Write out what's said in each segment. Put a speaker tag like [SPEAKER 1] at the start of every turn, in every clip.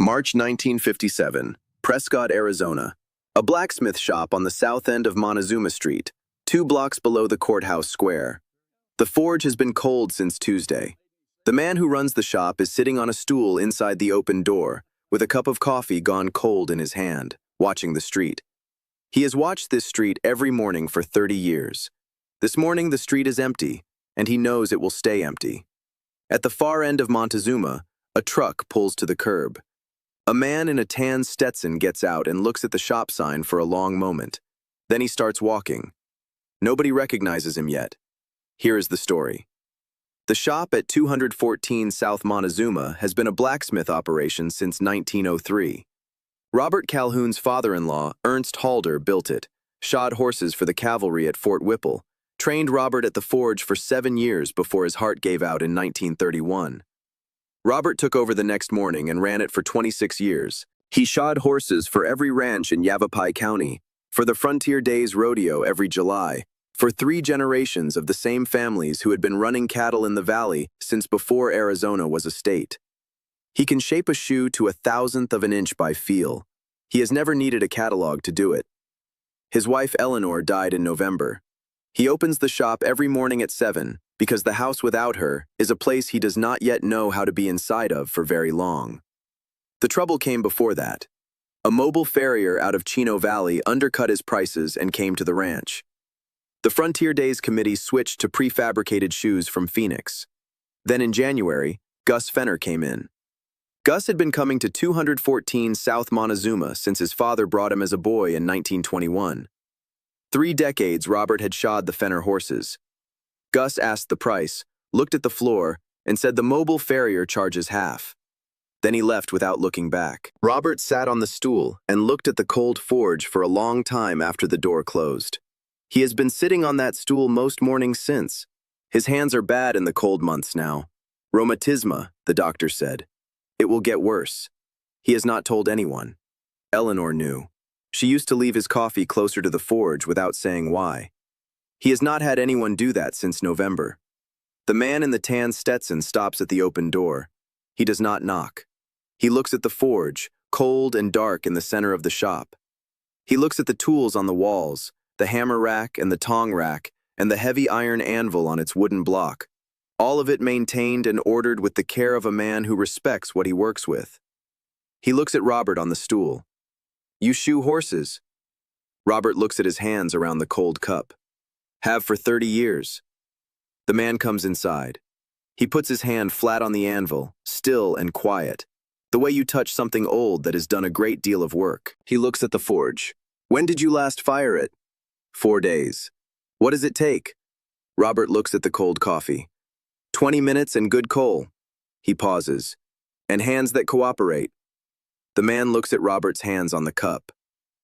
[SPEAKER 1] March 1957, Prescott, Arizona. A blacksmith shop on the south end of Montezuma Street, 2 blocks below the courthouse square. The forge has been cold since Tuesday. The man who runs the shop is sitting on a stool inside the open door, with a cup of coffee gone cold in his hand, watching the street. He has watched this street every morning for 30 years. This morning the street is empty, and he knows it will stay empty. At the far end of Montezuma, a truck pulls to the curb. A man in a tan Stetson gets out and looks at the shop sign for a long moment. Then he starts walking. Nobody recognizes him yet. Here is the story. The shop at 214 South Montezuma has been a blacksmith operation since 1903. Robert Calhoun's father-in-law, Ernst Halder, built it, shod horses for the cavalry at Fort Whipple, trained Robert at the forge for 7 years before his heart gave out in 1931. Robert took over the next morning and ran it for 26 years. He shod horses for every ranch in Yavapai County, for the Frontier Days Rodeo every July, for 3 generations of the same families who had been running cattle in the valley since before Arizona was a state. He can shape a shoe to 1/1000th of an inch by feel. He has never needed a catalog to do it. His wife Eleanor died in November. He opens the shop every morning at 7 because the house without her is a place he does not yet know how to be inside of for very long. The trouble came before that. A mobile farrier out of Chino Valley undercut his prices and came to the ranch. The Frontier Days Committee switched to prefabricated shoes from Phoenix. Then in January, Gus Fenner came in. Gus had been coming to 214 South Montezuma since his father brought him as a boy in 1921. 3 decades Robert had shod the Fenner horses. Gus asked the price, looked at the floor, and said the mobile farrier charges half. Then he left without looking back. Robert sat on the stool and looked at the cold forge for a long time after the door closed. He has been sitting on that stool most mornings since. His hands are bad in the cold months now. Rheumatisma, the doctor said. It will get worse. He has not told anyone. Eleanor knew. She used to leave his coffee closer to the forge without saying why. He has not had anyone do that since November. The man in the tan Stetson stops at the open door. He does not knock. He looks at the forge, cold and dark in the center of the shop. He looks at the tools on the walls, the hammer rack and the tong rack, and the heavy iron anvil on its wooden block, all of it maintained and ordered with the care of a man who respects what he works with. He looks at Robert on the stool. "You shoe horses." Robert looks at his hands around the cold cup. "Have for 30 years. The man comes inside. He puts his hand flat on the anvil, still and quiet, the way you touch something old that has done a great deal of work. He looks at the forge. "When did you last fire it?" 4 days. "What does it take?" Robert looks at the cold coffee. 20 minutes and good coal." He pauses. "And hands that cooperate." The man looks at Robert's hands on the cup.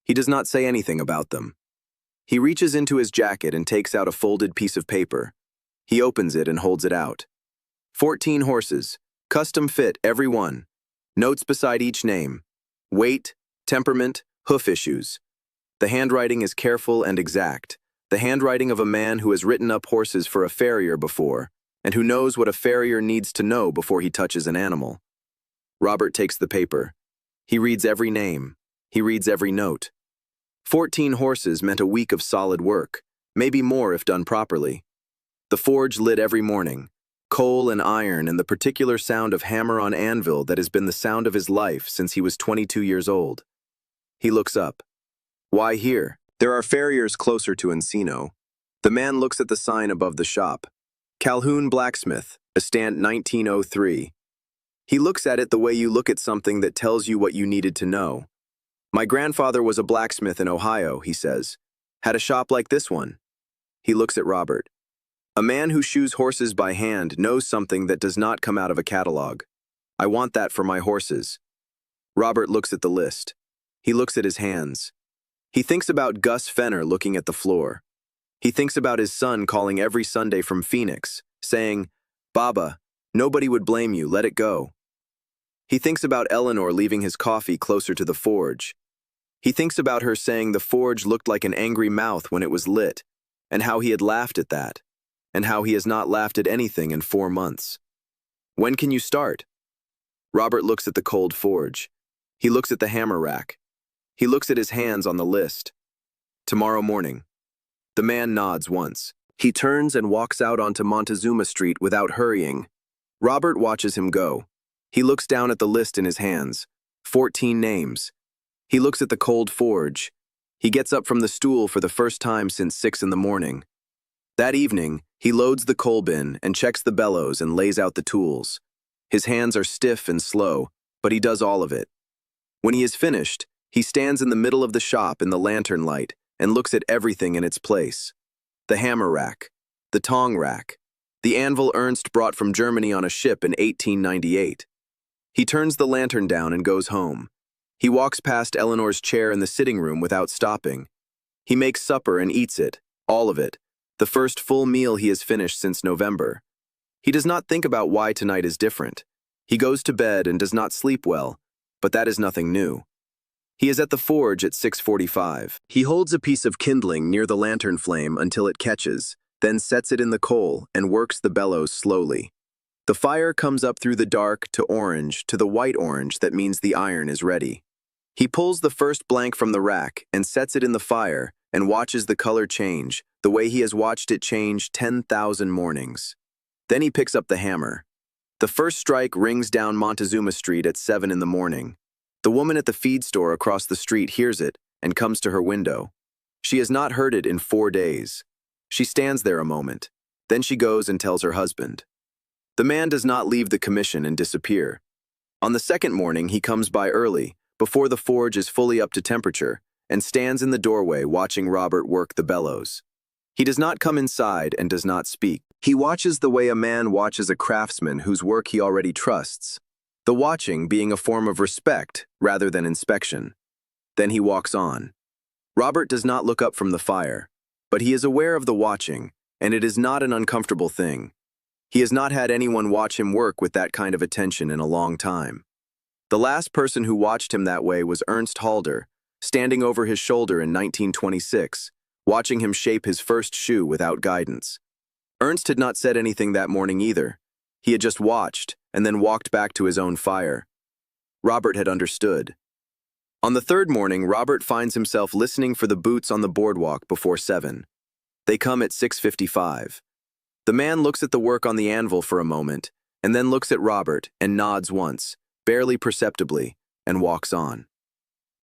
[SPEAKER 1] He does not say anything about them. He reaches into his jacket and takes out a folded piece of paper. He opens it and holds it out. 14 horses, custom fit every one. Notes beside each name. Weight, temperament, hoof issues. The handwriting is careful and exact. The handwriting of a man who has written up horses for a farrier before, and who knows what a farrier needs to know before he touches an animal. Robert takes the paper. He reads every name. He reads every note. 14 horses meant a week of solid work, maybe more if done properly. The forge lit every morning, coal and iron and the particular sound of hammer on anvil that has been the sound of his life since he was 22 years old. He looks up. "Why here? There are farriers closer to Encino." The man looks at the sign above the shop. Calhoun Blacksmith, a stamp 1903. He looks at it the way you look at something that tells you what you needed to know. "My grandfather was a blacksmith in Ohio," he says. "Had a shop like this one." He looks at Robert. A man who shoes horses by hand knows something that does not come out of a catalog. "I want that for my horses." Robert looks at the list. He looks at his hands. He thinks about Gus Fenner looking at the floor. He thinks about his son calling every Sunday from Phoenix, saying, "Baba, nobody would blame you, let it go." He thinks about Eleanor leaving his coffee closer to the forge. He thinks about her saying the forge looked like an angry mouth when it was lit, and how he had laughed at that, and how he has not laughed at anything in 4 months. "When can you start?" Robert looks at the cold forge. He looks at the hammer rack. He looks at his hands on the list. Tomorrow morning. The man nods once. He turns and walks out onto Montezuma Street without hurrying. Robert watches him go. He looks down at the list in his hands. 14 names. He looks at the cold forge. He gets up from the stool for the first time since 6 in the morning. That evening, he loads the coal bin and checks the bellows and lays out the tools. His hands are stiff and slow, but he does all of it. When he is finished, he stands in the middle of the shop in the lantern light and looks at everything in its place. The hammer rack, the tong rack, the anvil Ernst brought from Germany on a ship in 1898. He turns the lantern down and goes home. He walks past Eleanor's chair in the sitting room without stopping. He makes supper and eats it, all of it, the first full meal he has finished since November. He does not think about why tonight is different. He goes to bed and does not sleep well, but that is nothing new. He is at the forge at 6:45. He holds a piece of kindling near the lantern flame until it catches, then sets it in the coal and works the bellows slowly. The fire comes up through the dark to orange to the white orange that means the iron is ready. He pulls the first blank from the rack and sets it in the fire and watches the color change, the way he has watched it change 10,000 mornings. Then he picks up the hammer. The first strike rings down Montezuma Street at 7 in the morning. The woman at the feed store across the street hears it and comes to her window. She has not heard it in 4 days. She stands there a moment. Then she goes and tells her husband. The man does not leave the commission and disappear. On the second morning, he comes by early, before the forge is fully up to temperature, and stands in the doorway watching Robert work the bellows. He does not come inside and does not speak. He watches the way a man watches a craftsman whose work he already trusts, the watching being a form of respect rather than inspection. Then he walks on. Robert does not look up from the fire, but he is aware of the watching, and it is not an uncomfortable thing. He has not had anyone watch him work with that kind of attention in a long time. The last person who watched him that way was Ernst Halder, standing over his shoulder in 1926, watching him shape his first shoe without guidance. Ernst had not said anything that morning either. He had just watched and then walked back to his own fire. Robert had understood. On the third morning, Robert finds himself listening for the boots on the boardwalk before 7. They come at 6:55. The man looks at the work on the anvil for a moment, and then looks at Robert and nods once, barely perceptibly, and walks on.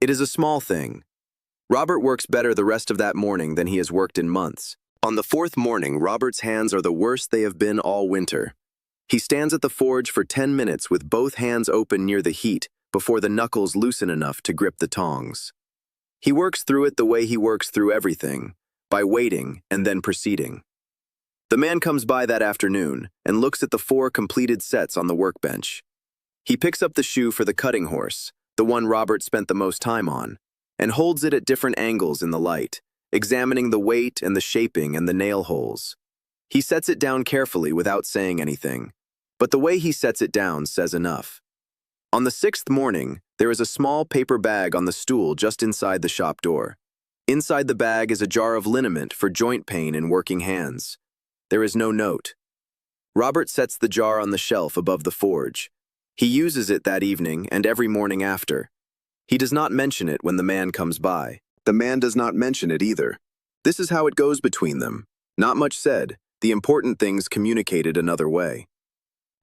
[SPEAKER 1] It is a small thing. Robert works better the rest of that morning than he has worked in months. On the fourth morning, Robert's hands are the worst they have been all winter. He stands at the forge for 10 minutes with both hands open near the heat before the knuckles loosen enough to grip the tongs. He works through it the way he works through everything, by waiting and then proceeding. The man comes by that afternoon and looks at the 4 completed sets on the workbench. He picks up the shoe for the cutting horse, the one Robert spent the most time on, and holds it at different angles in the light, examining the weight and the shaping and the nail holes. He sets it down carefully without saying anything, but the way he sets it down says enough. On the 6th morning, there is a small paper bag on the stool just inside the shop door. Inside the bag is a jar of liniment for joint pain in working hands. There is no note. Robert sets the jar on the shelf above the forge. He uses it that evening and every morning after. He does not mention it when the man comes by. The man does not mention it either. This is how it goes between them. Not much said, the important things communicated another way.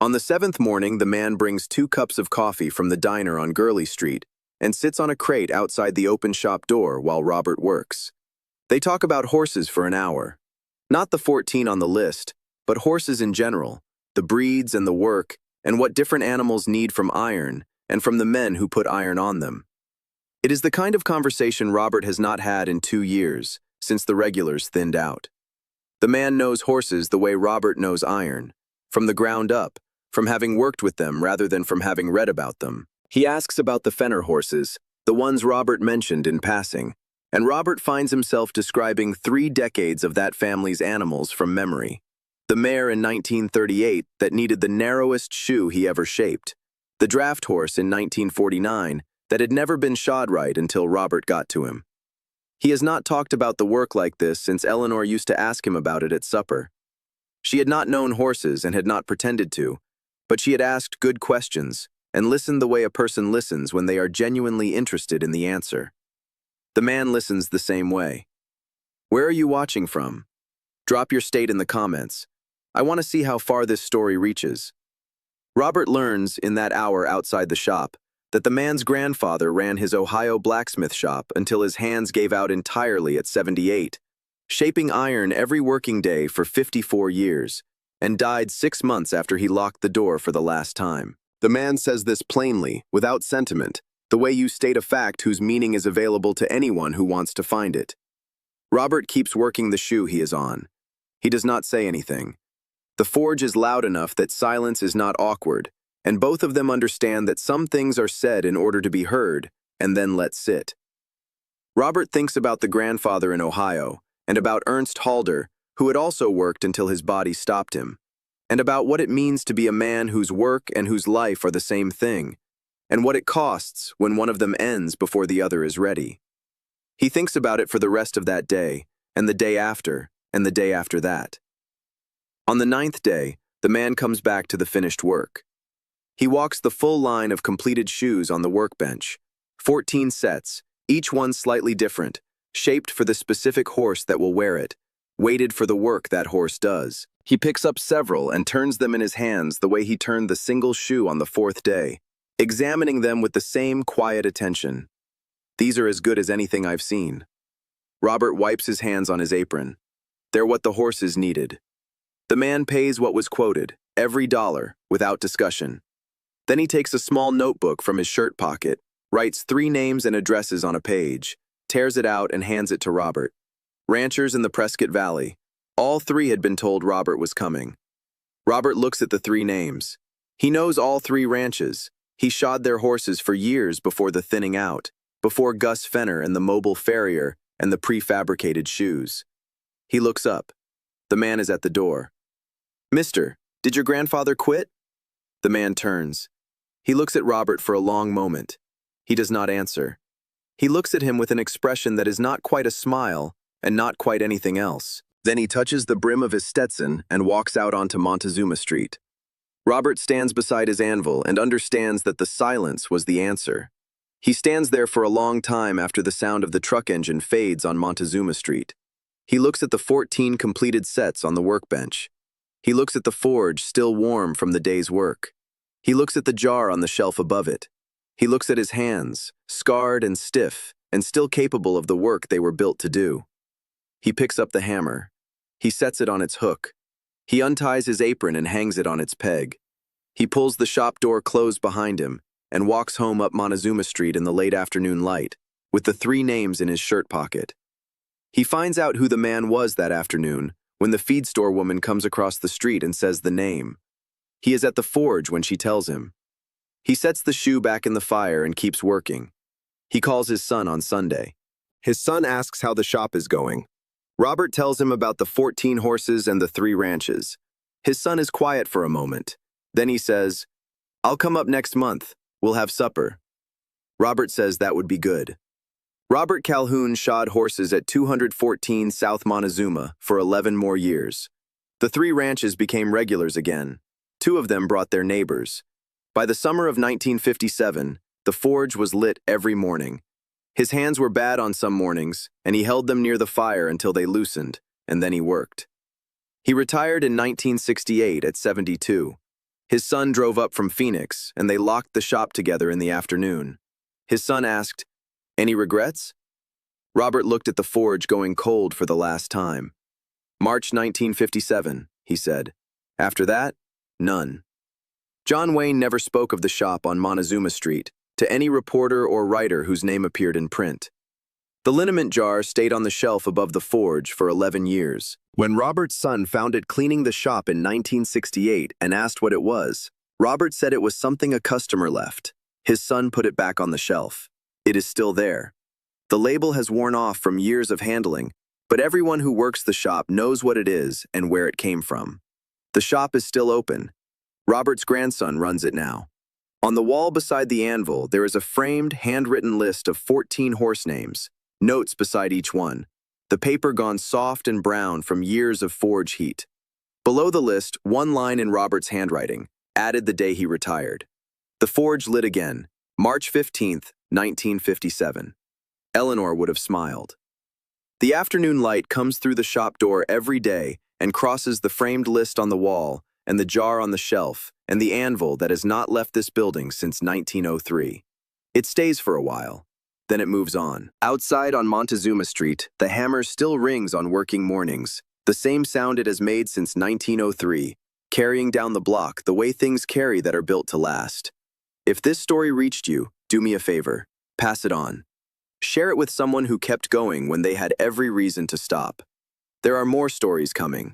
[SPEAKER 1] On the 7th morning, the man brings 2 cups of coffee from the diner on Gurley Street and sits on a crate outside the open shop door while Robert works. They talk about horses for an hour. Not the 14 on the list, but horses in general, the breeds and the work, and what different animals need from iron and from the men who put iron on them. It is the kind of conversation Robert has not had in 2 years, since the regulars thinned out. The man knows horses the way Robert knows iron, from the ground up, from having worked with them rather than from having read about them. He asks about the Fenner horses, the ones Robert mentioned in passing, and Robert finds himself describing 3 decades of that family's animals from memory. The mare in 1938 that needed the narrowest shoe he ever shaped. The draft horse in 1949 that had never been shod right until Robert got to him. He has not talked about the work like this since Eleanor used to ask him about it at supper. She had not known horses and had not pretended to, but she had asked good questions, and listen the way a person listens when they are genuinely interested in the answer. The man listens the same way. Where are you watching from? Drop your state in the comments. I want to see how far this story reaches. Robert learns, in that hour outside the shop, that the man's grandfather ran his Ohio blacksmith shop until his hands gave out entirely at 78, shaping iron every working day for 54 years, and died 6 months after he locked the door for the last time. The man says this plainly, without sentiment, the way you state a fact whose meaning is available to anyone who wants to find it. Robert keeps working the shoe he is on. He does not say anything. The forge is loud enough that silence is not awkward, and both of them understand that some things are said in order to be heard, and then let sit. Robert thinks about the grandfather in Ohio, and about Ernst Halder, who had also worked until his body stopped him, and about what it means to be a man whose work and whose life are the same thing, and what it costs when one of them ends before the other is ready. He thinks about it for the rest of that day, and the day after, and the day after that. On the 9th day, the man comes back to the finished work. He walks the full line of completed shoes on the workbench, 14 sets, each one slightly different, shaped for the specific horse that will wear it, weighted for the work that horse does. He picks up several and turns them in his hands the way he turned the single shoe on the 4th day, examining them with the same quiet attention. These are as good as anything I've seen. Robert wipes his hands on his apron. They're what the horses needed. The man pays what was quoted, every dollar, without discussion. Then he takes a small notebook from his shirt pocket, writes 3 names and addresses on a page, tears it out and hands it to Robert. Ranchers in the Prescott Valley. All 3 had been told Robert was coming. Robert looks at the 3 names. He knows all 3 ranches. He shod their horses for years before the thinning out, before Gus Fenner and the mobile farrier and the prefabricated shoes. He looks up. The man is at the door. "Mister, did your grandfather quit?" The man turns. He looks at Robert for a long moment. He does not answer. He looks at him with an expression that is not quite a smile and not quite anything else. Then he touches the brim of his Stetson and walks out onto Montezuma Street. Robert stands beside his anvil and understands that the silence was the answer. He stands there for a long time after the sound of the truck engine fades on Montezuma Street. He looks at the 14 completed sets on the workbench. He looks at the forge still warm from the day's work. He looks at the jar on the shelf above it. He looks at his hands, scarred and stiff, and still capable of the work they were built to do. He picks up the hammer. He sets it on its hook. He unties his apron and hangs it on its peg. He pulls the shop door closed behind him and walks home up Montezuma Street in the late afternoon light, with the 3 names in his shirt pocket. He finds out who the man was that afternoon when the feed store woman comes across the street and says the name. He is at the forge when she tells him. He sets the shoe back in the fire and keeps working. He calls his son on Sunday. His son asks how the shop is going. Robert tells him about the 14 horses and the 3 ranches. His son is quiet for a moment. Then he says, "I'll come up next month. We'll have supper." Robert says that would be good. Robert Calhoun shod horses at 214 South Montezuma for 11 more years. The 3 ranches became regulars again. 2 of them brought their neighbors. By the summer of 1957, the forge was lit every morning. His hands were bad on some mornings, and he held them near the fire until they loosened, and then he worked. He retired in 1968 at 72. His son drove up from Phoenix, and they locked the shop together in the afternoon. His son asked, "Any regrets?" Robert looked at the forge going cold for the last time. "March 1957, he said. After that, none. John Wayne never spoke of the shop on Montezuma Street to any reporter or writer whose name appeared in print. The liniment jar stayed on the shelf above the forge for 11 years. When Robert's son found it cleaning the shop in 1968 and asked what it was, Robert said it was something a customer left. His son put it back on the shelf. It is still there. The label has worn off from years of handling, but everyone who works the shop knows what it is and where it came from. The shop is still open. Robert's grandson runs it now. On the wall beside the anvil, there is a framed, handwritten list of 14 horse names, notes beside each one, the paper gone soft and brown from years of forge heat. Below the list, one line in Robert's handwriting, added the day he retired. The forge lit again, March 15th, 1957. Eleanor would have smiled. The afternoon light comes through the shop door every day and crosses the framed list on the wall and the jar on the shelf and the anvil that has not left this building since 1903. It stays for a while, then it moves on. Outside on Montezuma Street, the hammer still rings on working mornings, the same sound it has made since 1903, carrying down the block the way things carry that are built to last. If this story reached you, do me a favor, pass it on. Share it with someone who kept going when they had every reason to stop. There are more stories coming.